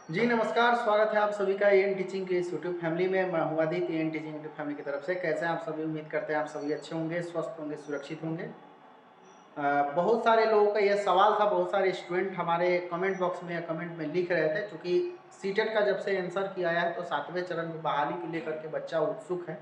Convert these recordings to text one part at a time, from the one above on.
जी नमस्कार, स्वागत है आप सभी का एएन टीचिंग के इस यूट्यूब फैमिली में। मैं हूँ Aditya, AN teaching YouTube family की तरफ से। कैसे हैं आप सभी? उम्मीद करते हैं आप सभी अच्छे होंगे, स्वस्थ होंगे, सुरक्षित होंगे। बहुत सारे लोगों का यह सवाल था, बहुत सारे स्टूडेंट हमारे कमेंट बॉक्स में या कमेंट में लिख रहे थे, क्योंकि सीटेट का जब से आंसर किया है तो 7वें चरण में बहाली को लेकर के बच्चा उत्सुक है।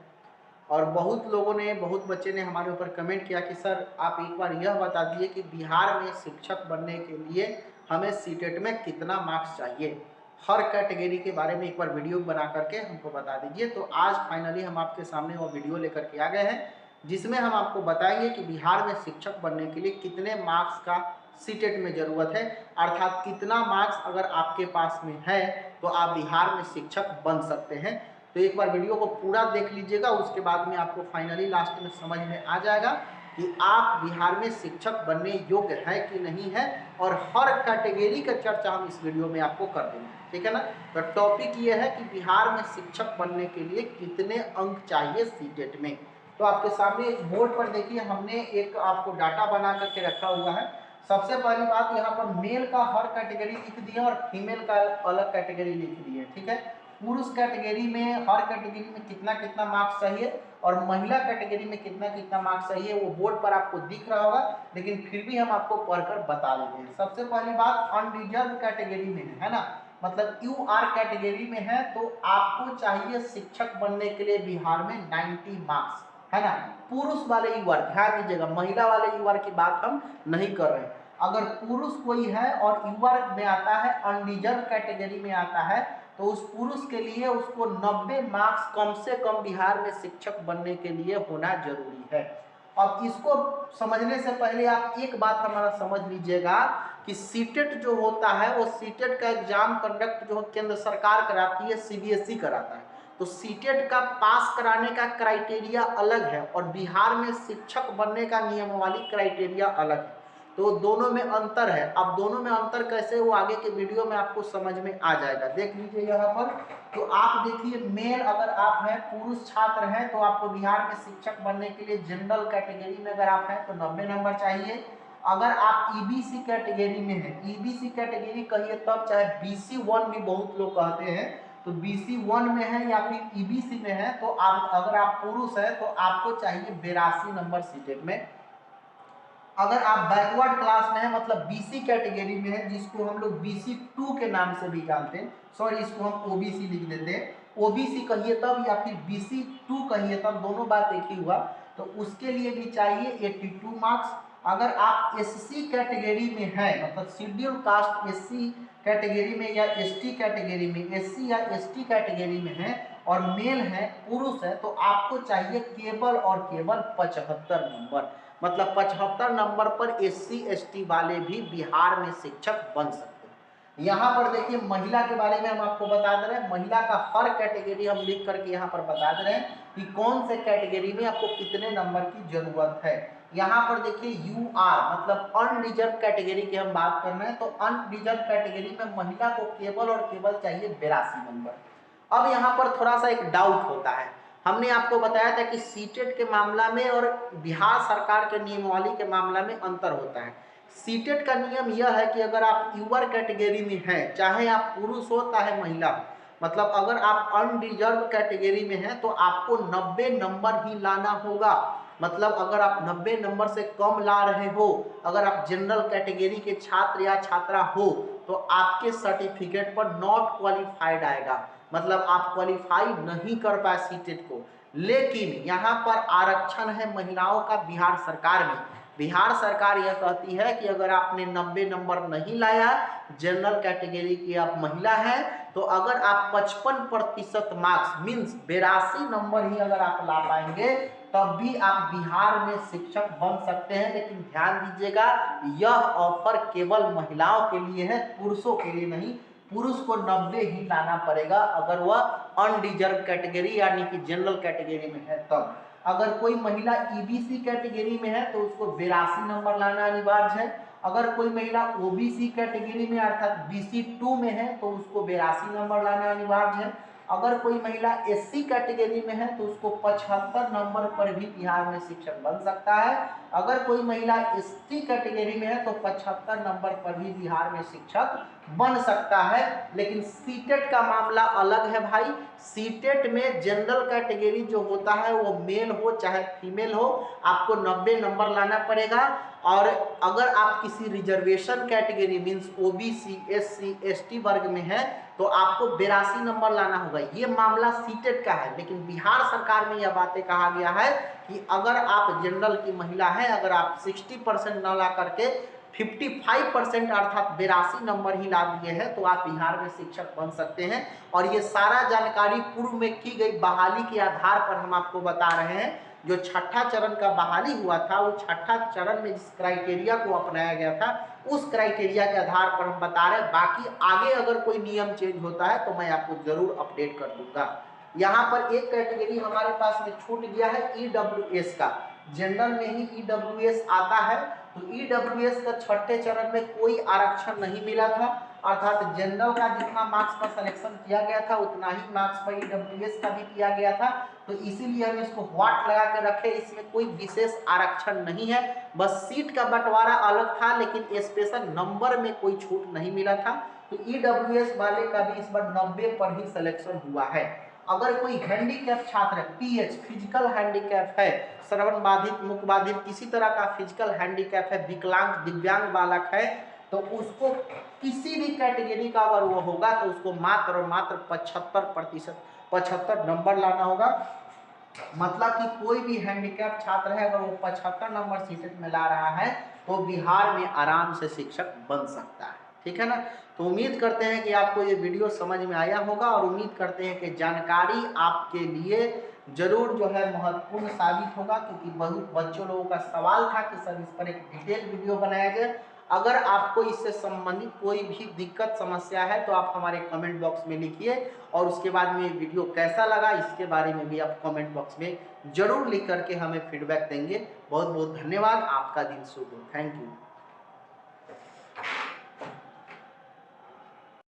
और बहुत लोगों ने, बहुत बच्चे ने हमारे ऊपर कमेंट किया कि सर आप एक बार यह बता दीजिए कि बिहार में शिक्षक बनने के लिए हमें सीटेट में कितना मार्क्स चाहिए। हर कैटेगरी के बारे में एक बार वीडियो बना करके हमको बता दीजिए। तो आज फाइनली हम आपके सामने वो वीडियो लेकर के आ गए हैं, जिसमें हम आपको बताएंगे कि बिहार में शिक्षक बनने के लिए कितने मार्क्स का सीटेट में ज़रूरत है, अर्थात कितना मार्क्स अगर आपके पास में है तो आप बिहार में शिक्षक बन सकते हैं। तो एक बार वीडियो को पूरा देख लीजिएगा, उसके बाद में आपको फाइनली लास्ट में समझ में आ जाएगा कि आप बिहार में शिक्षक बनने योग्य है कि नहीं है। और हर कैटेगरी का चर्चा हम इस वीडियो में आपको कर देंगे, ठीक है ना। तो टॉपिक ये है कि बिहार में शिक्षक बनने के लिए कितने अंक चाहिए सीटेट में। तो आपके सामने एक बोर्ड पर देखिए, हमने एक आपको डाटा बना करके रखा हुआ है। सबसे पहली बात, यहाँ पर मेल का हर कैटेगरी लिख दिया और फीमेल का अलग कैटेगरी लिख दी है, ठीक है। पुरुष कैटेगरी में हर कैटेगरी में कितना कितना मार्क्स चाहिए और महिला कैटेगरी में कितना कितना मार्क्स चाहिए, वो बोर्ड पर आपको दिख रहा होगा, लेकिन फिर भी हम आपको पढ़कर बता देते हैं। सबसे पहली बात, अनरिजर्व कैटेगरी में है ना, मतलब यू आर कैटेगरी में है तो आपको चाहिए शिक्षक बनने के लिए बिहार में 90 मार्क्स, है ना। पुरुष वाले यू आर, ध्यान दीजिएगा, महिला वाले यू आर की बात हम नहीं कर रहे हैं। अगर पुरुष कोई है और यू आर में आता है, अनरिजर्व कैटेगरी में आता है, तो उस पुरुष के लिए उसको 90 मार्क्स कम से कम बिहार में शिक्षक बनने के लिए होना जरूरी है। अब इसको समझने से पहले आप एक बात हमारा समझ लीजिएगा कि सीटेट जो होता है, वो सीटेट का एग्जाम कंडक्ट जो केंद्र सरकार कराती है, सीबीएसई कराता है। तो सीटेट का पास कराने का क्राइटेरिया अलग है और बिहार में शिक्षक बनने का नियमावली क्राइटेरिया अलग है। तो दोनों में अंतर है। अब दोनों में अंतर कैसे, वो आगे के वीडियो में आपको समझ में आ जाएगा। देख लीजिए यहाँ पर, तो आप देखिए, मेल अगर आप हैं, पुरुष छात्र हैं, तो आपको बिहार में शिक्षक बनने के लिए जनरल कैटेगरी में अगर आप हैं तो 90 नंबर चाहिए। अगर आप ईबीसी कैटेगरी में हैं, ईबीसी कैटेगरी कहिए तब, चाहे बीसी 1 भी बहुत लोग कहते हैं, तो बीसी 1 में है या फिर ईबीसी में है, तो आप अगर आप पुरुष है तो आपको चाहिए 82 नंबर सीटेट में। अगर आप बैकवर्ड क्लास में है, मतलब बीसी कैटेगरी में है, जिसको हम लोग बीसी 2 के नाम से भी जानते हैं, सॉरी इसको हम ओबीसी लिख देते हैं, ओबीसी कहिए तब या फिर बीसी 2 कहिए तब, दोनों बात एक ही हुआ, तो उसके लिए भी चाहिए 82 मार्क्स। अगर आप एससी कैटेगरी में है, मतलब शेड्यूल कास्ट एससी कैटेगरी में या एसटी कैटेगरी में, एससी या एसटी कैटेगरी में है और मेल है, पुरुष है, तो आपको चाहिए केवल और केवल 75 नंबर। मतलब 75 नंबर पर एससी एसटी वाले भी बिहार में शिक्षक बन सकते हैं। यहाँ पर देखिए, महिला के बारे में हम आपको बता दे रहे हैं, महिला का हर कैटेगरी हम लिख करके यहाँ पर बता दे रहे हैं कि कौन से कैटेगरी में आपको कितने नंबर की जरूरत है। यहाँ पर देखिए यू आर, मतलब अनरिजर्व कैटेगरी की हम बात कर रहे हैं, तो अनरिजर्व कैटेगरी में महिला को केवल और केवल चाहिए 82 नंबर। अब यहाँ पर थोड़ा सा एक डाउट होता है। हमने आपको बताया था कि सीटेट के मामला में और बिहार सरकार के नियमावली के मामला में अंतर होता है। सीटेट का नियम यह है कि अगर आप यूआर कैटेगरी में हैं, चाहे आप पुरुष हो चाहे महिला हो, मतलब अगर आप अनरिजर्व कैटेगरी में हैं तो आपको 90 नंबर ही लाना होगा। मतलब अगर आप 90 नंबर से कम ला रहे हो, अगर आप जनरल कैटेगरी के छात्र या छात्रा हो, तो आपके सर्टिफिकेट पर नॉट क्वालिफाइड आएगा, मतलब आप क्वालिफाई नहीं कर पाए सीटेट को। लेकिन यहाँ पर आरक्षण है महिलाओं का बिहार सरकार में। बिहार सरकार यह कहती है कि अगर आपने 90 नंबर नहीं लाया, जनरल कैटेगरी की आप महिला हैं, तो अगर आप 55% मार्क्स मीन्स 82 नंबर ही अगर आप ला पाएंगे, तब भी आप बिहार में शिक्षक बन सकते हैं। लेकिन ध्यान दीजिएगा, यह ऑफर केवल महिलाओं के लिए है, पुरुषों के लिए नहीं। पुरुष को 90 ही लाना पड़ेगा अगर वह अनरिजर्व कैटेगरी यानी कि जनरल कैटेगरी में है तब। अगर कोई महिला ईबीसी कैटेगरी में है तो उसको 82 नंबर लाना अनिवार्य है। अगर कोई महिला ओबीसी कैटेगरी में अर्थात बीसी 2 में है तो उसको 82 नंबर लाना अनिवार्य है। अगर कोई महिला एससी कैटेगरी में है तो उसको 75 नंबर पर भी बिहार में शिक्षक बन सकता है। अगर कोई महिला एसटी कैटेगरी में है तो 75 नंबर पर भी बिहार में शिक्षक बन सकता है। लेकिन सीटेट का मामला अलग है भाई। सीटेट में जनरल कैटेगरी जो होता है वो मेल हो चाहे फीमेल हो, आपको 90 नंबर लाना पड़ेगा। और अगर आप किसी reservation category means OBC, SC, ST वर्ग में है तो आपको 82 नंबर लाना होगा। ये मामला सीटेट का है। लेकिन बिहार सरकार में यह बातें कहा गया है कि अगर आप जनरल की महिला है, अगर आप 60% न ला करके 55% अर्थात 82 नंबर ही ला दिए हैं तो आप बिहार में शिक्षक बन सकते हैं। और ये सारा जानकारी पूर्व में की गई बहाली के आधार पर हम आपको बता रहे हैं। जो छठा चरण का बहाली हुआ था वो छठा चरण में जिस क्राइटेरिया को अपनाया गया था उस क्राइटेरिया के आधार पर हम बता रहे हैं। बाकी आगे अगर कोई नियम चेंज होता है तो मैं आपको जरूर अपडेट कर दूंगा। यहाँ पर एक कैटेगरी हमारे पास में छूट गया है ईडब्ल्यूएस का। जनरल में ही ईडब्ल्यूएस आता है तो ईडब्ल्यूएस का छठे चरण में कोई आरक्षण नहीं मिला था, अर्थात जनरल का जितना मार्क्स पर सिलेक्शन किया गया था उतना ही मार्क्स पर ईडब्ल्यूएस का भी किया गया था। तो इसीलिए हम इसको व्हाट लगा के रखे, इसमें कोई विशेष आरक्षण नहीं है। बस सीट का बंटवारा अलग था लेकिन स्पेशल नंबर में कोई छूट नहीं मिला था। तो ईडब्ल्यूएस वाले का भी इस बार 90 पर ही सिलेक्शन हुआ है। अगर कोई हैंडीकैप छात्र है, पीएच फिजिकल हैंडीकैप है, श्रवण बाधित, मुख बाधित, किसी तरह का फिजिकल हैंडीकैप है, विकलांग दिव्यांग बालक है, तो उसको किसी भी कैटेगरी का अगर वो होगा तो उसको मात्र और मात्र 75 नंबर लाना होगा। मतलब कि कोई भी हैंडीकैप छात्र है अगर वो 75 नंबर सीटेट में ला रहा है तो बिहार में आराम से शिक्षक बन सकता है। ठीक है ना। तो उम्मीद करते हैं कि आपको ये वीडियो समझ में आया होगा और उम्मीद करते हैं कि जानकारी आपके लिए जरूर जो है महत्वपूर्ण साबित होगा, क्योंकि बहुत बच्चों लोगों का सवाल था कि सर इस पर एक डिटेल वीडियो बनाया जाए। अगर आपको इससे संबंधित कोई भी दिक्कत समस्या है तो आप हमारे कमेंट बॉक्स में लिखिए और उसके बाद में वीडियो कैसा लगा इसके बारे में भी आप कमेंट बॉक्स में जरूर लिख करके हमें फीडबैक देंगे। बहुत बहुत धन्यवाद। आपका दिन शुभ हो। Thank you.